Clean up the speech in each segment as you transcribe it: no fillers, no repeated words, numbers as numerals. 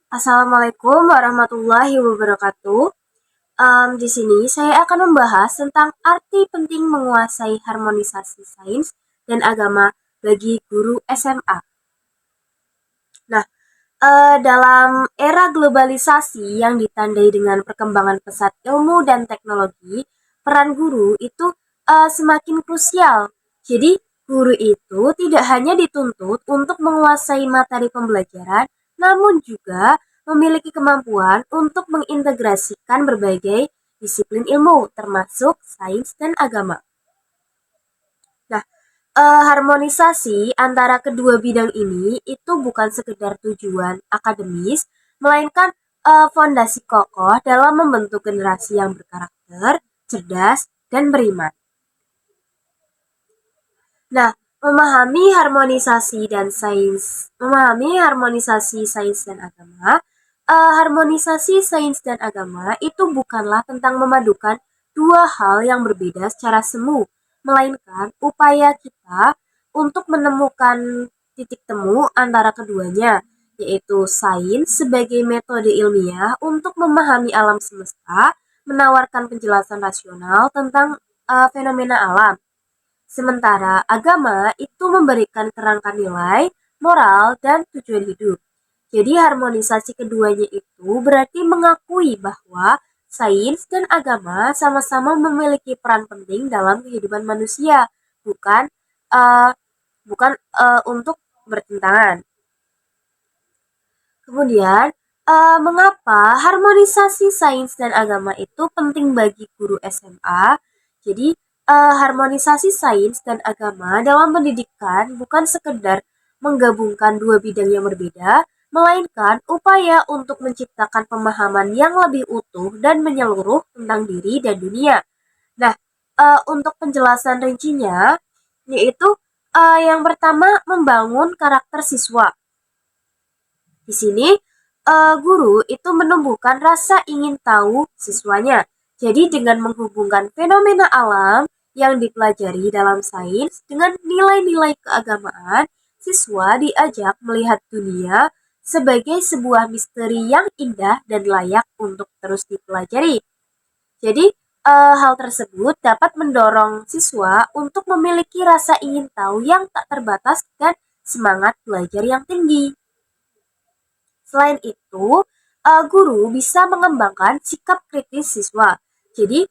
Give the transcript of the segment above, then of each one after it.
Assalamualaikum warahmatullahi wabarakatuh. Di sini saya akan membahas tentang arti penting menguasai harmonisasi sains dan agama bagi guru SMA. Nah, dalam era globalisasi yang ditandai dengan perkembangan pesat ilmu dan teknologi, peran guru itu semakin krusial. Jadi, guru itu tidak hanya dituntut untuk menguasai materi pembelajaran, namun juga memiliki kemampuan untuk mengintegrasikan berbagai disiplin ilmu, termasuk sains dan agama. Nah, harmonisasi antara kedua bidang ini itu bukan sekedar tujuan akademis, melainkan fondasi kokoh dalam membentuk generasi yang berkarakter, cerdas, dan beriman. Nah, memahami harmonisasi sains dan agama, harmonisasi sains dan agama itu bukanlah tentang memadukan dua hal yang berbeda secara semu, melainkan upaya kita untuk menemukan titik temu antara keduanya, yaitu sains sebagai metode ilmiah untuk memahami alam semesta, menawarkan penjelasan rasional tentang fenomena alam. Sementara agama itu memberikan kerangka nilai, moral, dan tujuan hidup. Jadi harmonisasi keduanya itu berarti mengakui bahwa sains dan agama sama-sama memiliki peran penting dalam kehidupan manusia, bukan uh, untuk bertentangan. Kemudian, mengapa harmonisasi sains dan agama itu penting bagi guru SMA? Jadi, harmonisasi sains dan agama dalam pendidikan bukan sekedar menggabungkan dua bidang yang berbeda, melainkan upaya untuk menciptakan pemahaman yang lebih utuh dan menyeluruh tentang diri dan dunia. Nah, untuk penjelasan rincinya, yaitu yang pertama membangun karakter siswa. Di sini, guru itu menumbuhkan rasa ingin tahu siswanya. Jadi dengan menghubungkan fenomena alam yang dipelajari dalam sains dengan nilai-nilai keagamaan, siswa diajak melihat dunia sebagai sebuah misteri yang indah dan layak untuk terus dipelajari. Jadi, hal tersebut dapat mendorong siswa untuk memiliki rasa ingin tahu yang tak terbatas dan semangat belajar yang tinggi. Selain itu, guru bisa mengembangkan sikap kritis siswa. Jadi,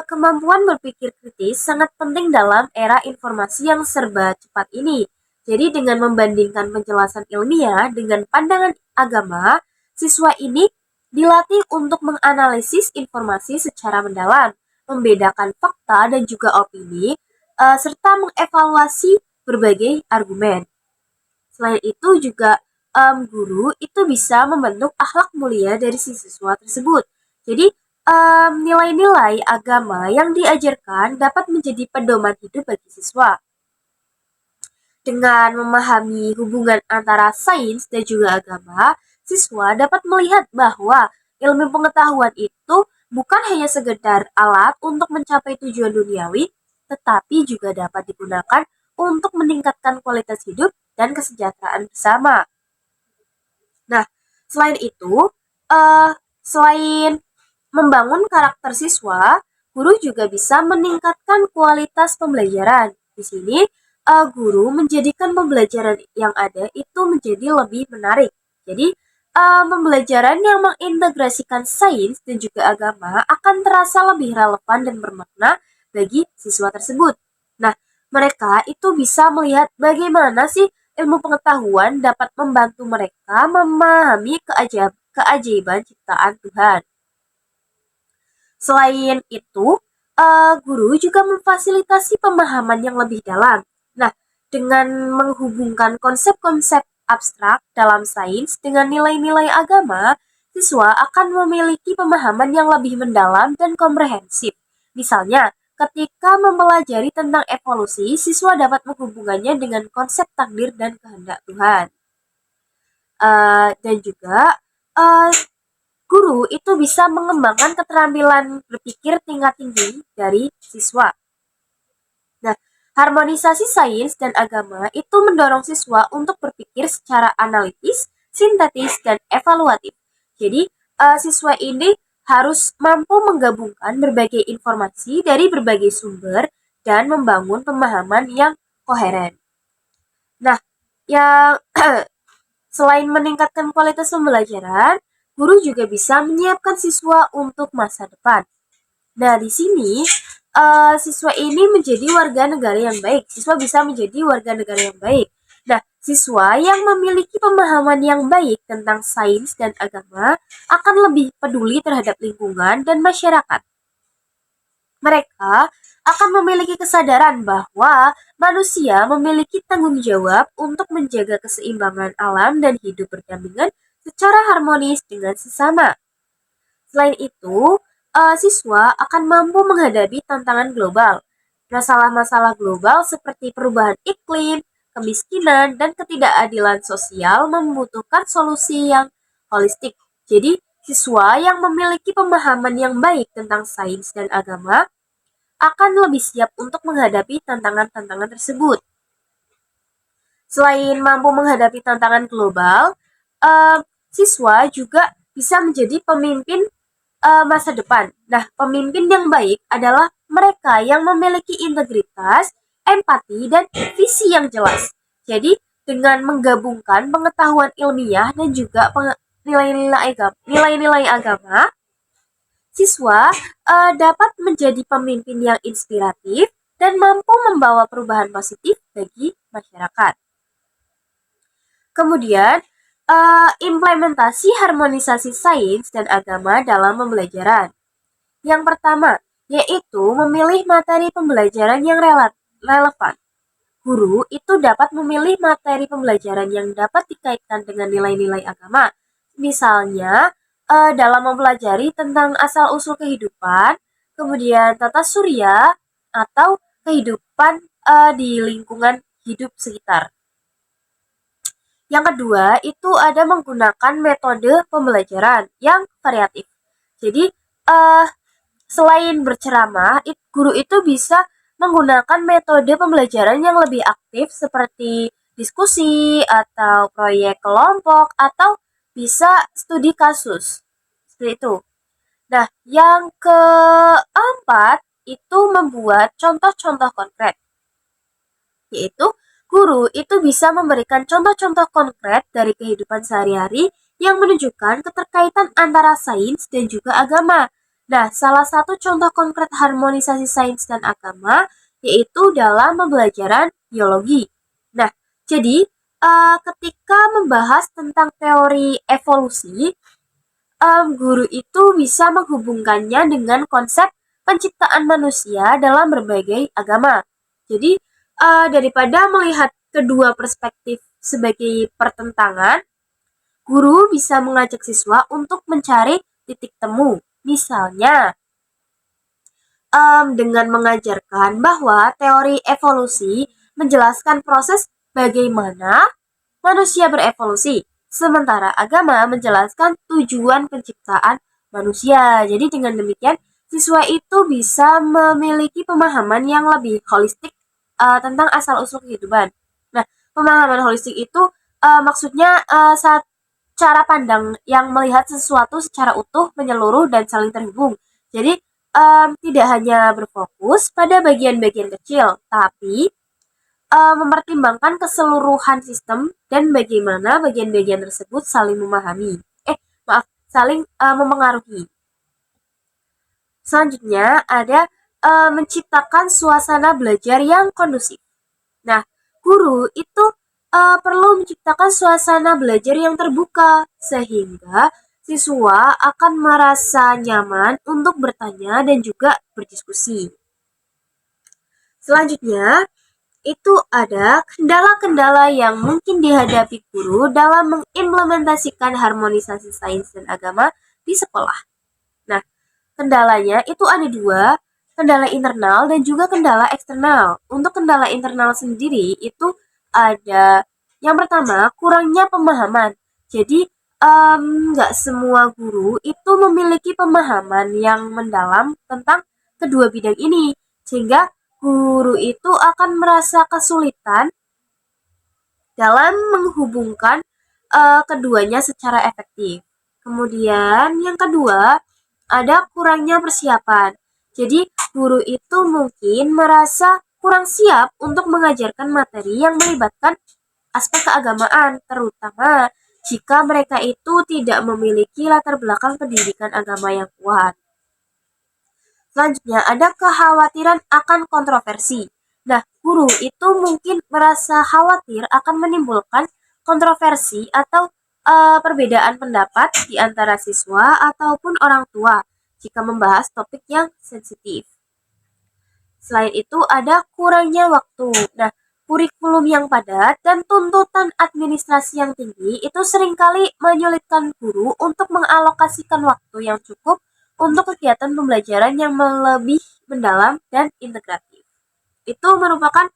kemampuan berpikir kritis sangat penting dalam era informasi yang serba cepat ini. Jadi, dengan membandingkan penjelasan ilmiah dengan pandangan agama, siswa ini dilatih untuk menganalisis informasi secara mendalam, membedakan fakta dan juga opini, serta mengevaluasi berbagai argumen. Selain itu juga guru itu bisa membentuk akhlak mulia dari si siswa tersebut. Jadi nilai-nilai agama yang diajarkan dapat menjadi pedoman hidup bagi siswa. Dengan memahami hubungan antara sains dan juga agama, siswa dapat melihat bahwa ilmu pengetahuan itu bukan hanya sekedar alat untuk mencapai tujuan duniawi, tetapi juga dapat digunakan untuk meningkatkan kualitas hidup dan kesejahteraan bersama. Nah, selain itu, selain membangun karakter siswa, guru juga bisa meningkatkan kualitas pembelajaran. Di sini, guru menjadikan pembelajaran yang ada itu menjadi lebih menarik. Jadi, pembelajaran yang mengintegrasikan sains dan juga agama akan terasa lebih relevan dan bermakna bagi siswa tersebut. Nah, mereka itu bisa melihat bagaimana sih ilmu pengetahuan dapat membantu mereka memahami keajaiban ciptaan Tuhan. Selain itu, guru juga memfasilitasi pemahaman yang lebih dalam. Nah, dengan menghubungkan konsep-konsep abstrak dalam sains dengan nilai-nilai agama, siswa akan memiliki pemahaman yang lebih mendalam dan komprehensif. Misalnya, ketika mempelajari tentang evolusi, siswa dapat menghubungkannya dengan konsep takdir dan kehendak Tuhan. Dan juga guru itu bisa mengembangkan keterampilan berpikir tingkat tinggi dari siswa. Nah, harmonisasi sains dan agama itu mendorong siswa untuk berpikir secara analitis, sintetis, dan evaluatif. Jadi, siswa ini harus mampu menggabungkan berbagai informasi dari berbagai sumber dan membangun pemahaman yang koheren. Nah, yang selain meningkatkan kualitas pembelajaran, guru juga bisa menyiapkan siswa untuk masa depan. Nah, di sini siswa ini menjadi warga negara yang baik. Siswa bisa menjadi warga negara yang baik. Nah, siswa yang memiliki pemahaman yang baik tentang sains dan agama akan lebih peduli terhadap lingkungan dan masyarakat. Mereka akan memiliki kesadaran bahwa manusia memiliki tanggung jawab untuk menjaga keseimbangan alam dan hidup berdampingan secara harmonis dengan sesama. Selain itu, siswa akan mampu menghadapi tantangan global. Masalah-masalah global seperti perubahan iklim, kemiskinan, dan ketidakadilan sosial membutuhkan solusi yang holistik. Jadi, siswa yang memiliki pemahaman yang baik tentang sains dan agama akan lebih siap untuk menghadapi tantangan-tantangan tersebut. Selain mampu menghadapi tantangan global, siswa juga bisa menjadi pemimpin masa depan. Nah, pemimpin yang baik adalah mereka yang memiliki integritas, empati, dan visi yang jelas. Jadi, dengan menggabungkan pengetahuan ilmiah dan juga nilai-nilai agama, siswa dapat menjadi pemimpin yang inspiratif dan mampu membawa perubahan positif bagi masyarakat. Kemudian, implementasi harmonisasi sains dan agama dalam pembelajaran. Yang pertama, yaitu memilih materi pembelajaran yang relevan. Guru itu dapat memilih materi pembelajaran yang dapat dikaitkan dengan nilai-nilai agama. Misalnya, dalam mempelajari tentang asal-usul kehidupan, kemudian tata surya, atau kehidupan di lingkungan hidup sekitar. Yang kedua, itu ada menggunakan metode pembelajaran yang variatif. Jadi, selain berceramah, guru itu bisa menggunakan metode pembelajaran yang lebih aktif seperti diskusi atau proyek kelompok atau bisa studi kasus. Seperti itu. Nah, yang keempat itu membuat contoh-contoh konkret. Yaitu guru itu bisa memberikan contoh-contoh konkret dari kehidupan sehari-hari yang menunjukkan keterkaitan antara sains dan juga agama. Nah, salah satu contoh konkret harmonisasi sains dan agama yaitu dalam pembelajaran biologi. Nah, jadi ketika membahas tentang teori evolusi, guru itu bisa menghubungkannya dengan konsep penciptaan manusia dalam berbagai agama. Jadi, daripada melihat kedua perspektif sebagai pertentangan, guru bisa mengajak siswa untuk mencari titik temu. Misalnya, dengan mengajarkan bahwa teori evolusi menjelaskan proses bagaimana manusia berevolusi, sementara agama menjelaskan tujuan penciptaan manusia. Jadi dengan demikian, siswa itu bisa memiliki pemahaman yang lebih holistik tentang asal-usul kehidupan. Nah, pemahaman holistik itu maksudnya cara pandang yang melihat sesuatu secara utuh, menyeluruh, dan saling terhubung. Jadi, tidak hanya berfokus pada bagian-bagian kecil, tapi mempertimbangkan keseluruhan sistem dan bagaimana bagian-bagian tersebut saling memahami. Saling mempengaruhi. Selanjutnya ada menciptakan suasana belajar yang kondusif. Nah, guru itu perlu menciptakan suasana belajar yang terbuka sehingga siswa akan merasa nyaman untuk bertanya dan juga berdiskusi. Selanjutnya, itu ada kendala-kendala yang mungkin dihadapi guru dalam mengimplementasikan harmonisasi sains dan agama di sekolah. Nah, kendalanya itu ada dua. kendala internal dan juga kendala eksternal. Untuk kendala internal sendiri itu ada yang pertama, kurangnya pemahaman. Jadi nggak semua guru itu memiliki pemahaman yang mendalam tentang kedua bidang ini, sehingga guru itu akan merasa kesulitan dalam menghubungkan keduanya secara efektif. Kemudian yang kedua, ada kurangnya persiapan. Jadi guru itu mungkin merasa kurang siap untuk mengajarkan materi yang melibatkan aspek keagamaan, terutama jika mereka itu tidak memiliki latar belakang pendidikan agama yang kuat. Selanjutnya, ada kekhawatiran akan kontroversi. Nah, guru itu mungkin merasa khawatir akan menimbulkan kontroversi atau perbedaan pendapat di antara siswa ataupun orang tua jika membahas topik yang sensitif. Selain itu, ada kurangnya waktu. Nah, kurikulum yang padat dan tuntutan administrasi yang tinggi itu seringkali menyulitkan guru untuk mengalokasikan waktu yang cukup untuk kegiatan pembelajaran yang lebih mendalam dan integratif. Itu merupakan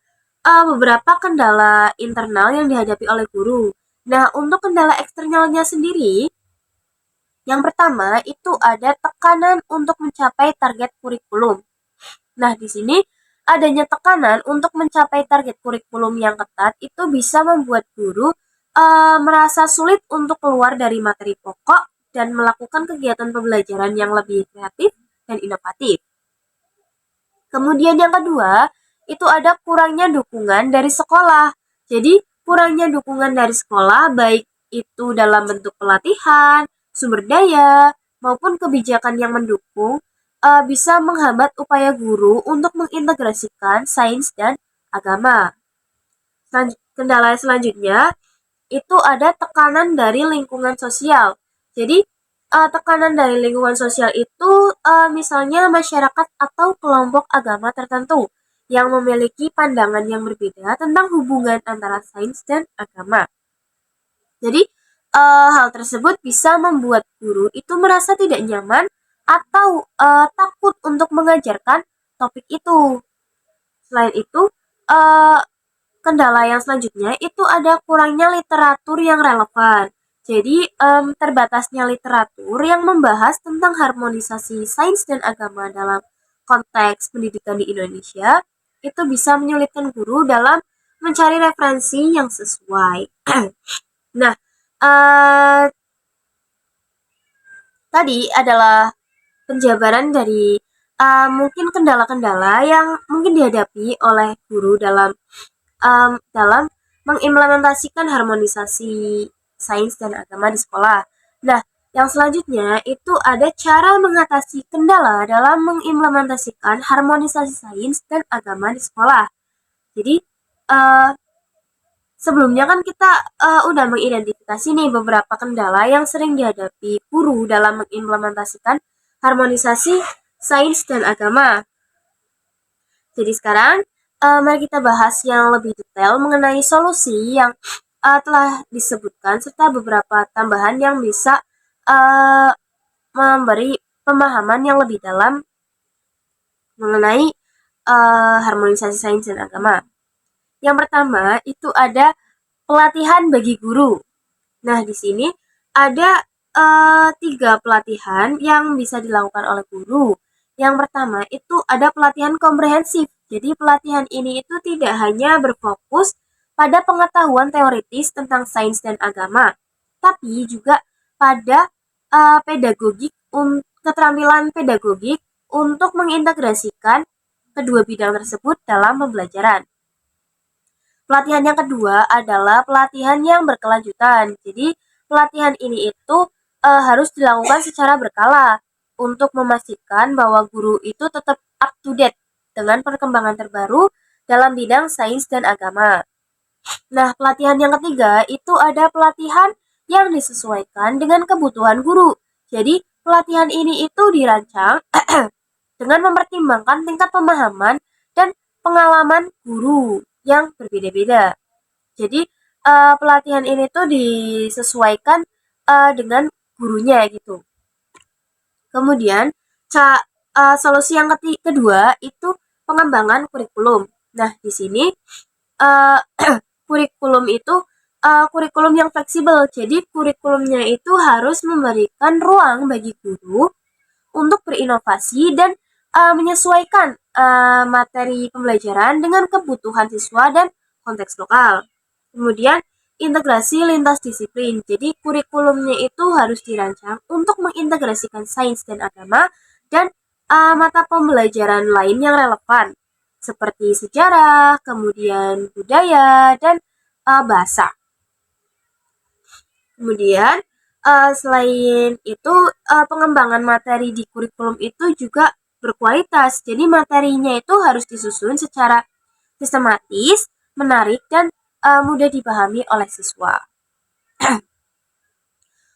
beberapa kendala internal yang dihadapi oleh guru. Nah, untuk kendala eksternalnya sendiri, yang pertama itu ada tekanan untuk mencapai target kurikulum. Nah, di sini adanya tekanan untuk mencapai target kurikulum yang ketat itu bisa membuat guru merasa sulit untuk keluar dari materi pokok dan melakukan kegiatan pembelajaran yang lebih kreatif dan inovatif. Kemudian yang kedua, itu ada kurangnya dukungan dari sekolah. Jadi, kurangnya dukungan dari sekolah baik itu dalam bentuk pelatihan, sumber daya, maupun kebijakan yang mendukung bisa menghambat upaya guru untuk mengintegrasikan sains dan agama. Kendala selanjutnya itu ada tekanan dari lingkungan sosial. Jadi tekanan dari lingkungan sosial itu misalnya masyarakat atau kelompok agama tertentu yang memiliki pandangan yang berbeda tentang hubungan antara sains dan agama. Jadi hal tersebut bisa membuat guru itu merasa tidak nyaman atau takut untuk mengajarkan topik itu. Selain itu, kendala yang selanjutnya itu ada kurangnya literatur yang relevan. Jadi, terbatasnya literatur yang membahas tentang harmonisasi sains dan agama dalam konteks pendidikan di Indonesia itu bisa menyulitkan guru dalam mencari referensi yang sesuai. Nah, tadi adalah penjabaran dari mungkin kendala-kendala yang mungkin dihadapi oleh guru dalam mengimplementasikan harmonisasi sains dan agama di sekolah. Nah, yang selanjutnya itu ada cara mengatasi kendala dalam mengimplementasikan harmonisasi sains dan agama di sekolah. Jadi, sebelumnya kan kita udah mengidentifikasi nih beberapa kendala yang sering dihadapi guru dalam mengimplementasikan harmonisasi sains dan agama. Jadi sekarang mari kita bahas yang lebih detail mengenai solusi yang telah disebutkan serta beberapa tambahan yang bisa memberi pemahaman yang lebih dalam mengenai harmonisasi sains dan agama. Yang pertama itu ada pelatihan bagi guru. Nah, di sini ada 3 pelatihan yang bisa dilakukan oleh guru. Yang pertama itu ada pelatihan komprehensif. Jadi pelatihan ini itu tidak hanya berfokus pada pengetahuan teoritis tentang sains dan agama, tapi juga pada pedagogik, keterampilan pedagogik untuk mengintegrasikan kedua bidang tersebut dalam pembelajaran. Pelatihan yang kedua adalah pelatihan yang berkelanjutan. Jadi, pelatihan ini itu harus dilakukan secara berkala untuk memastikan bahwa guru itu tetap up to date dengan perkembangan terbaru dalam bidang sains dan agama. Nah, pelatihan yang ketiga itu ada pelatihan yang disesuaikan dengan kebutuhan guru. Jadi, pelatihan ini itu dirancang dengan mempertimbangkan tingkat pemahaman dan pengalaman guru yang berbeda-beda. Jadi pelatihan ini tuh disesuaikan dengan gurunya gitu. Kemudian Solusi yang kedua itu pengembangan kurikulum. Nah, di sini uh, kurikulum itu kurikulum yang fleksibel. Jadi kurikulumnya itu harus memberikan ruang bagi guru untuk berinovasi dan menyesuaikan materi pembelajaran dengan kebutuhan siswa dan konteks lokal. Kemudian integrasi lintas disiplin. Jadi kurikulumnya itu harus dirancang untuk mengintegrasikan sains dan agama dan mata pembelajaran lain yang relevan seperti sejarah, kemudian budaya dan bahasa. Kemudian selain itu pengembangan materi di kurikulum itu juga berkualitas. Jadi materinya itu harus disusun secara sistematis, menarik dan mudah dipahami oleh siswa.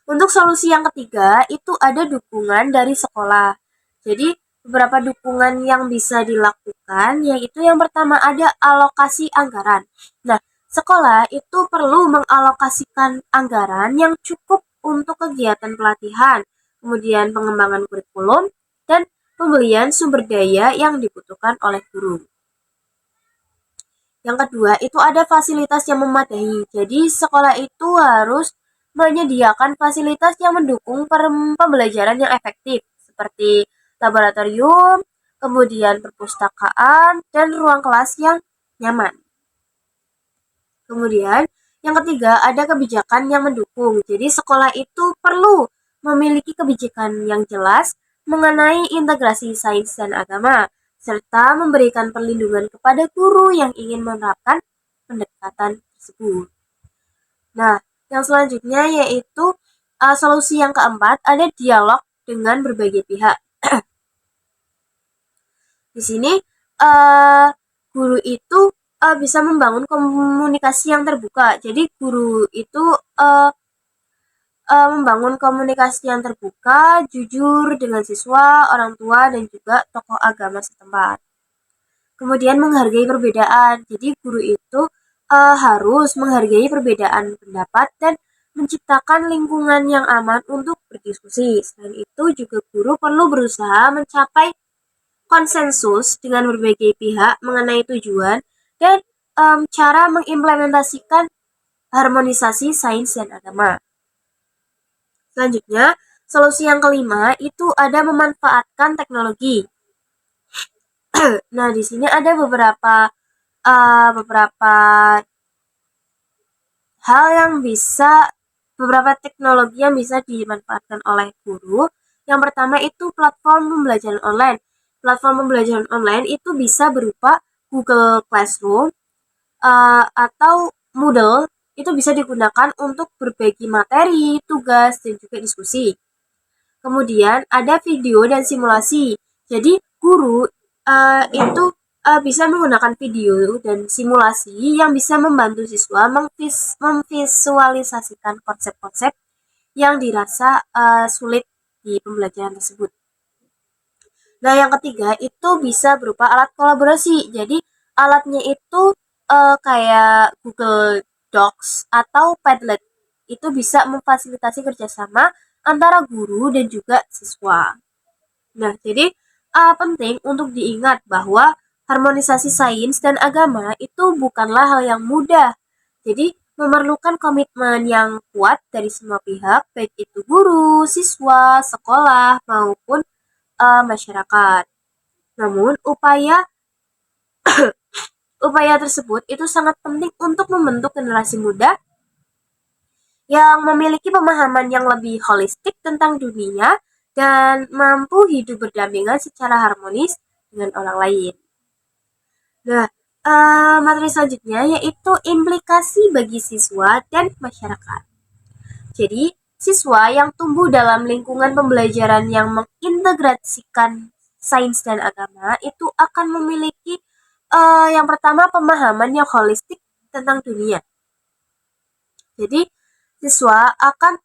Untuk solusi yang ketiga itu ada dukungan dari sekolah. Jadi beberapa dukungan yang bisa dilakukan yaitu yang pertama ada alokasi anggaran. Nah, sekolah itu perlu mengalokasikan anggaran yang cukup untuk kegiatan pelatihan, kemudian pengembangan kurikulum, dan pembelian sumber daya yang dibutuhkan oleh guru. Yang kedua, itu ada fasilitas yang memadai. Jadi, sekolah itu harus menyediakan fasilitas yang mendukung pembelajaran yang efektif, seperti laboratorium, kemudian perpustakaan, dan ruang kelas yang nyaman. Kemudian, yang ketiga, ada kebijakan yang mendukung. Jadi, sekolah itu perlu memiliki kebijakan yang jelas mengenai integrasi sains dan agama, serta memberikan perlindungan kepada guru yang ingin menerapkan pendekatan tersebut. Nah, yang selanjutnya yaitu solusi yang keempat, ada dialog dengan berbagai pihak. Di sini guru itu bisa membangun komunikasi yang terbuka. Jadi guru itu membangun komunikasi yang terbuka, jujur dengan siswa, orang tua, dan juga tokoh agama setempat. Kemudian menghargai perbedaan. Jadi guru itu harus menghargai perbedaan pendapat dan menciptakan lingkungan yang aman untuk berdiskusi. Selain itu juga guru perlu berusaha mencapai konsensus dengan berbagai pihak mengenai tujuan dan cara mengimplementasikan harmonisasi sains dan agama. Selanjutnya, solusi yang kelima itu ada memanfaatkan teknologi. Nah, di sini ada beberapa beberapa teknologi yang bisa dimanfaatkan oleh guru. Yang pertama itu platform pembelajaran online. Platform pembelajaran online itu bisa berupa Google Classroom atau Moodle. Itu bisa digunakan untuk berbagi materi, tugas, dan juga diskusi. Kemudian ada video dan simulasi. Jadi guru itu bisa menggunakan video dan simulasi yang bisa membantu siswa memvisualisasikan konsep-konsep yang dirasa sulit di pembelajaran tersebut. Nah, yang ketiga itu bisa berupa alat kolaborasi. Jadi alatnya itu kayak Google Docs atau Padlet. Itu bisa memfasilitasi kerjasama antara guru dan juga siswa. Nah, jadi penting untuk diingat bahwa harmonisasi sains dan agama itu bukanlah hal yang mudah. Jadi, memerlukan komitmen yang kuat dari semua pihak, baik itu guru, siswa, sekolah, maupun masyarakat. Namun, upaya tersebut itu sangat penting untuk membentuk generasi muda yang memiliki pemahaman yang lebih holistik tentang dunia dan mampu hidup berdampingan secara harmonis dengan orang lain. Nah, materi selanjutnya yaitu implikasi bagi siswa dan masyarakat. Jadi, siswa yang tumbuh dalam lingkungan pembelajaran yang mengintegrasikan sains dan agama itu akan memiliki yang pertama pemahaman yang holistik tentang dunia. Jadi, siswa akan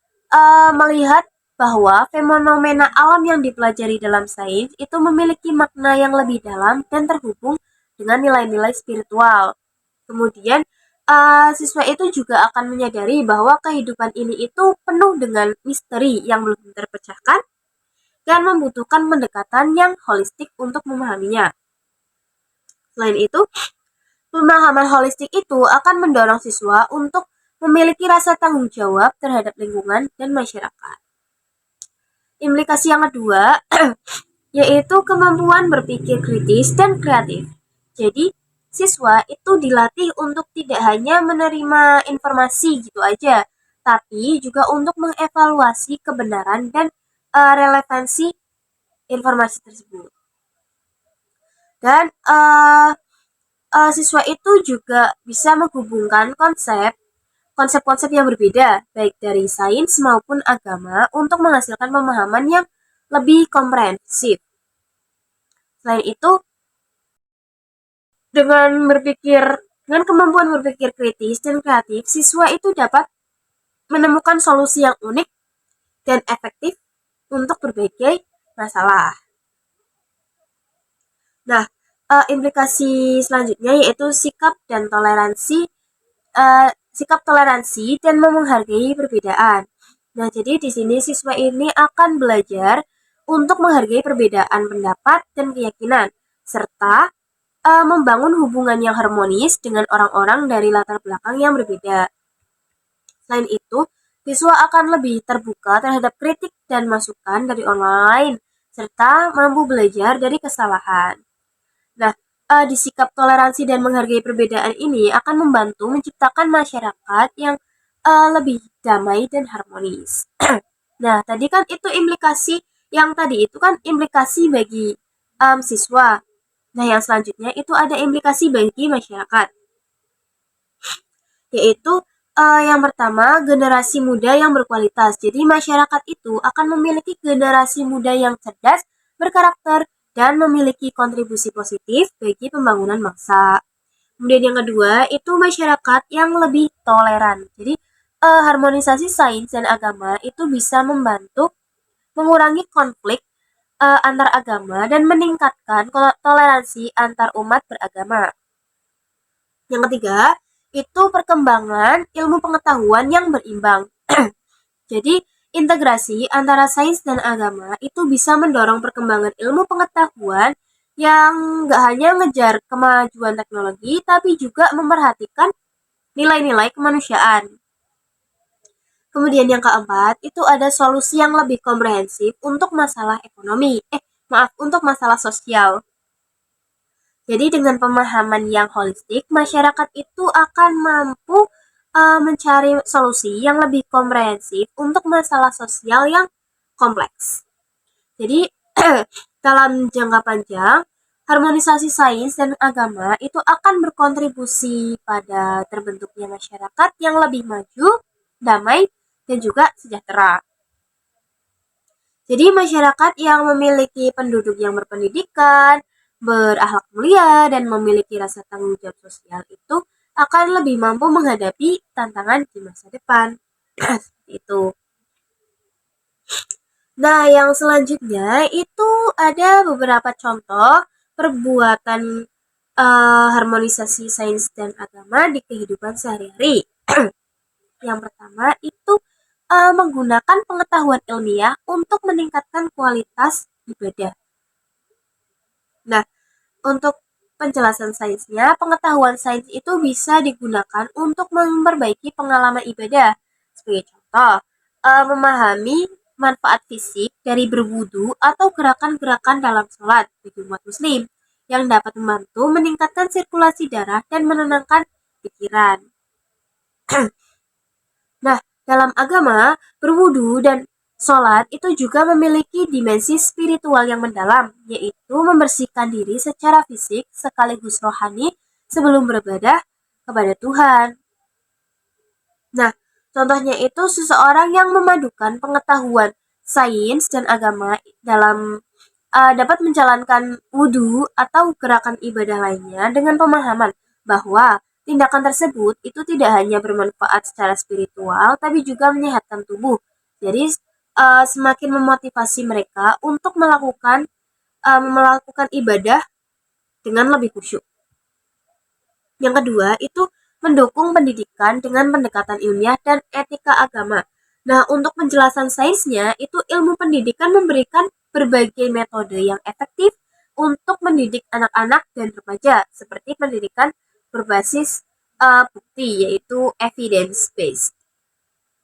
melihat bahwa fenomena alam yang dipelajari dalam sains itu memiliki makna yang lebih dalam dan terhubung dengan nilai-nilai spiritual. Kemudian, siswa itu juga akan menyadari bahwa kehidupan ini itu penuh dengan misteri yang belum terpecahkan dan membutuhkan pendekatan yang holistik untuk memahaminya. Selain itu, pemahaman holistik itu akan mendorong siswa untuk memiliki rasa tanggung jawab terhadap lingkungan dan masyarakat. Implikasi yang kedua yaitu kemampuan berpikir kritis dan kreatif. Jadi, siswa itu dilatih untuk tidak hanya menerima informasi gitu aja, tapi juga untuk mengevaluasi kebenaran dan relevansi informasi tersebut. Dan siswa itu juga bisa menghubungkan konsep-konsep yang berbeda, baik dari sains maupun agama, untuk menghasilkan pemahaman yang lebih komprehensif. Selain itu, dengan kemampuan berpikir kritis dan kreatif, siswa itu dapat menemukan solusi yang unik dan efektif untuk berbagai masalah. Nah, implikasi selanjutnya yaitu sikap toleransi dan menghargai perbedaan. Nah, jadi di sini siswa ini akan belajar untuk menghargai perbedaan pendapat dan keyakinan, serta membangun hubungan yang harmonis dengan orang-orang dari latar belakang yang berbeda. Selain itu, siswa akan lebih terbuka terhadap kritik dan masukan dari orang lain, serta mampu belajar dari kesalahan. Nah, di sikap toleransi dan menghargai perbedaan ini akan membantu menciptakan masyarakat yang lebih damai dan harmonis. Nah, tadi kan itu implikasi bagi siswa. Nah, yang selanjutnya itu ada implikasi bagi masyarakat, yaitu yang pertama, generasi muda yang berkualitas. Jadi masyarakat itu akan memiliki generasi muda yang cerdas, berkarakter, dan memiliki kontribusi positif bagi pembangunan bangsa. Kemudian yang kedua, itu masyarakat yang lebih toleran. Jadi harmonisasi sains dan agama itu bisa membantu mengurangi konflik antar agama dan meningkatkan toleransi antar umat beragama. Yang ketiga, itu perkembangan ilmu pengetahuan yang berimbang. Jadi, integrasi antara sains dan agama itu bisa mendorong perkembangan ilmu pengetahuan yang gak hanya ngejar kemajuan teknologi, tapi juga memperhatikan nilai-nilai kemanusiaan. Kemudian yang keempat, itu ada solusi yang lebih komprehensif untuk masalah ekonomi. Untuk masalah sosial. Jadi dengan pemahaman yang holistik, masyarakat itu akan mampu mencari solusi yang lebih komprehensif untuk masalah sosial yang kompleks. Jadi dalam jangka panjang, harmonisasi sains dan agama itu akan berkontribusi pada terbentuknya masyarakat yang lebih maju, damai, dan juga sejahtera. Jadi masyarakat yang memiliki penduduk yang berpendidikan, berakhlak mulia, dan memiliki rasa tanggung jawab sosial itu akan lebih mampu menghadapi tantangan di masa depan. Seperti itu. Nah, yang selanjutnya itu ada beberapa contoh perbuatan harmonisasi sains dan agama di kehidupan sehari-hari. Yang pertama itu menggunakan pengetahuan ilmiah untuk meningkatkan kualitas ibadah. Nah, untuk penjelasan sainsnya, pengetahuan sains itu bisa digunakan untuk memperbaiki pengalaman ibadah. Sebagai contoh, memahami manfaat fisik dari berwudu atau gerakan-gerakan dalam sholat bagi umat muslim yang dapat membantu meningkatkan sirkulasi darah dan menenangkan pikiran. Nah, dalam agama, berwudu dan sholat itu juga memiliki dimensi spiritual yang mendalam, yaitu membersihkan diri secara fisik sekaligus rohani sebelum beribadah kepada Tuhan. Nah, contohnya itu seseorang yang memadukan pengetahuan sains dan agama dalam dapat menjalankan wudhu atau gerakan ibadah lainnya dengan pemahaman bahwa tindakan tersebut itu tidak hanya bermanfaat secara spiritual, tapi juga menyehatkan tubuh. Jadi semakin memotivasi mereka untuk melakukan ibadah dengan lebih khusyuk. Yang kedua itu mendukung pendidikan dengan pendekatan ilmiah dan etika agama. Nah, untuk penjelasan sainsnya itu ilmu pendidikan memberikan berbagai metode yang efektif untuk mendidik anak-anak dan remaja, seperti pendidikan berbasis bukti, yaitu evidence based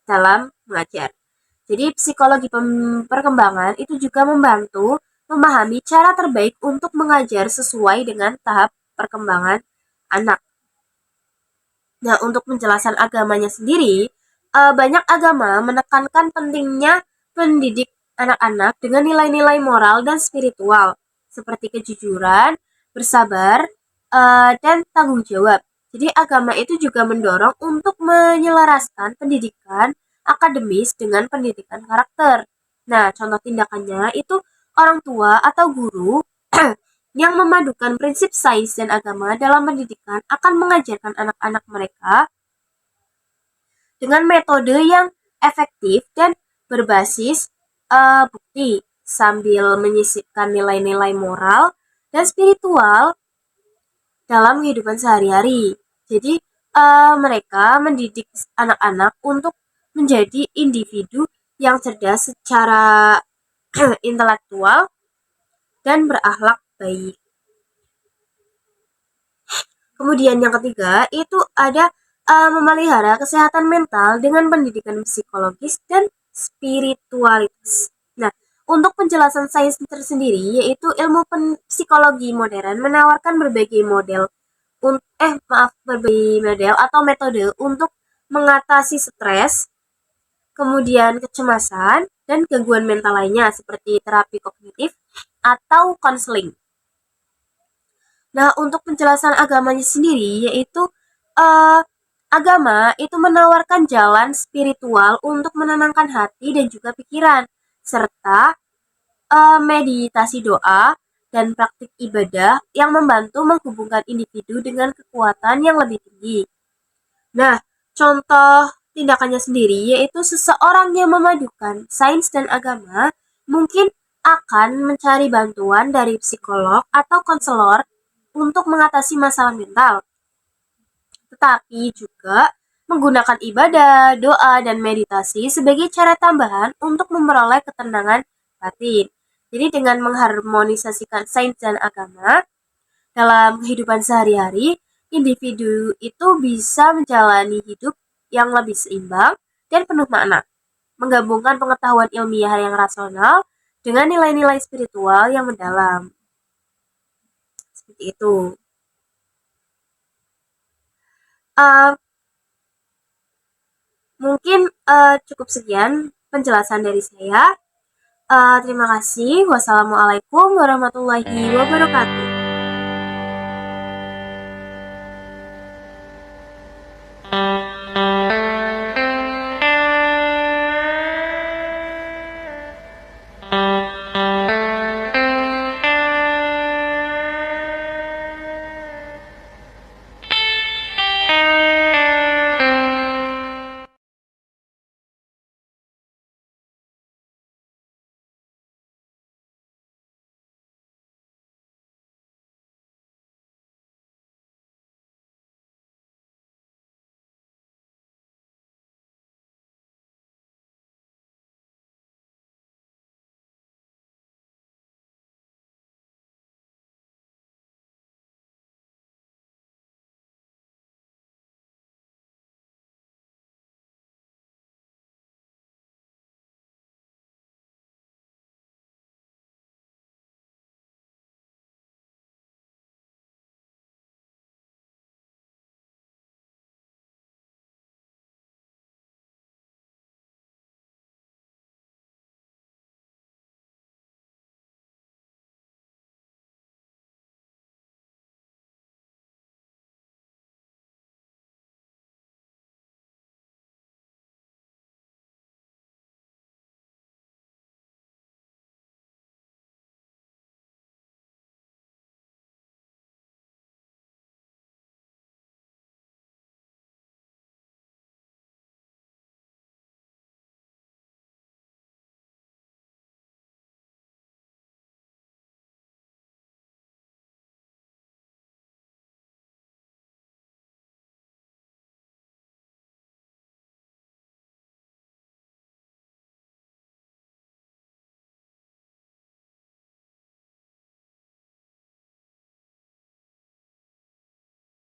dalam mengajar. Jadi psikologi perkembangan itu juga membantu memahami cara terbaik untuk mengajar sesuai dengan tahap perkembangan anak. Nah, untuk penjelasan agamanya sendiri, banyak agama menekankan pentingnya mendidik anak-anak dengan nilai-nilai moral dan spiritual, seperti kejujuran, bersabar, dan tanggung jawab. Jadi agama itu juga mendorong untuk menyelaraskan pendidikan akademis dengan pendidikan karakter. Nah, contoh tindakannya itu orang tua atau guru yang memadukan prinsip sains dan agama dalam pendidikan akan mengajarkan anak-anak mereka dengan metode yang efektif dan berbasis bukti sambil menyisipkan nilai-nilai moral dan spiritual dalam kehidupan sehari-hari. Jadi mereka mendidik anak-anak untuk menjadi individu yang cerdas secara intelektual dan berakhlak baik. Kemudian yang ketiga itu ada memelihara kesehatan mental dengan pendidikan psikologis dan spiritualitas. Nah, untuk penjelasan sains tersendiri yaitu ilmu psikologi modern menawarkan berbagai model atau metode untuk mengatasi stres, kemudian kecemasan dan gangguan mental lainnya seperti terapi kognitif atau konseling. Nah, untuk penjelasan agamanya sendiri yaitu agama itu menawarkan jalan spiritual untuk menenangkan hati dan juga pikiran, serta meditasi doa dan praktik ibadah yang membantu menghubungkan individu dengan kekuatan yang lebih tinggi. Nah, contoh tindakannya sendiri yaitu seseorang yang memadukan sains dan agama mungkin akan mencari bantuan dari psikolog atau konselor untuk mengatasi masalah mental, tetapi juga menggunakan ibadah, doa, dan meditasi sebagai cara tambahan untuk memperoleh ketenangan batin. Jadi dengan mengharmonisasikan sains dan agama dalam kehidupan sehari-hari, individu itu bisa menjalani hidup yang lebih seimbang dan penuh makna, menggabungkan pengetahuan ilmiah yang rasional dengan nilai-nilai spiritual yang mendalam. Seperti itu. Mungkin cukup sekian penjelasan dari saya. Terima kasih. Wassalamualaikum warahmatullahi wabarakatuh.